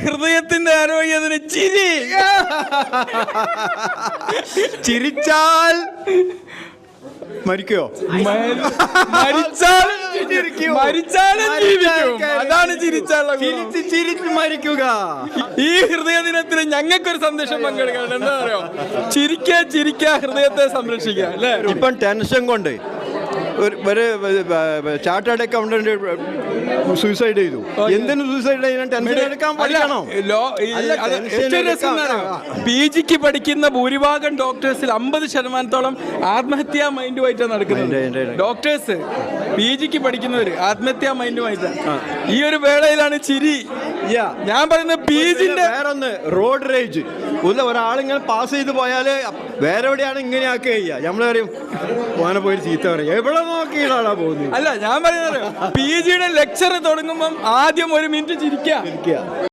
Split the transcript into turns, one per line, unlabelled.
ഹൃദയത്തിന്റെ ആരോഗ്യത്തിന് ചിരി.
ചിരിച്ചാൽ മരിക്കോ?
മരിച്ചാലും ജീവിക്കും. അതാണ് ചിരിച്ചാലുള്ള
ചിരിച്ച് മരിക്കുക.
ഈ ഹൃദയ ദിനത്തിൽ ഞങ്ങൾക്കൊരു സന്ദേശം പങ്കെടുക്കാൻ എന്താ പറയുക, ചിരിക്ക ഹൃദയത്തെ സംരക്ഷിക്കുക അല്ലേ.
ഇപ്പം ടെൻഷൻ കൊണ്ട് ഒരു ചാർട്ടേഡ് അക്കൗണ്ടന്റ് സൂസൈഡ് ചെയ്തു. എന്തിനു സൂസൈഡ് ചെയ്യാൻ? ടെൻഷൻ എടുക്കാൻ പഠിക്കണോ?
PGക്ക് പഠിക്കുന്ന ഭൂരിഭാഗം ഡോക്ടേഴ്സിൽ 50% ആത്മഹത്യാ മൈൻഡുമായിട്ടാണ് നടക്കുന്നത്. ഡോക്ടേഴ്സ് PGക്ക് പഠിക്കുന്നവര് ആത്മഹത്യാ മൈൻഡുമായിട്ടാണ്. ഈ ഒരു വേളയിലാണ് ചിരി. ഞാൻ പറയുന്നത് PGന്റെ
വേറൊന്ന് റോഡ് റേജ്. ഒരാളിങ്ങനെ പാസ് ചെയ്ത് പോയാല് വേറെ എവിടെയാണ് ഇങ്ങനെ ആക്കുക ചെയ്യുക. നമ്മള് പറയും പോനെ പോയി ചീത്ത പറയും, എവിടെ നോക്കിയിട്ടാണ് പോകുന്നത്.
അല്ല, ഞാൻ പറയുന്നത് PGയുടെ ലെക്ചർ തുടങ്ങുമ്പം ആദ്യം 1 മിനിറ്റ് ചിരിക്കുക.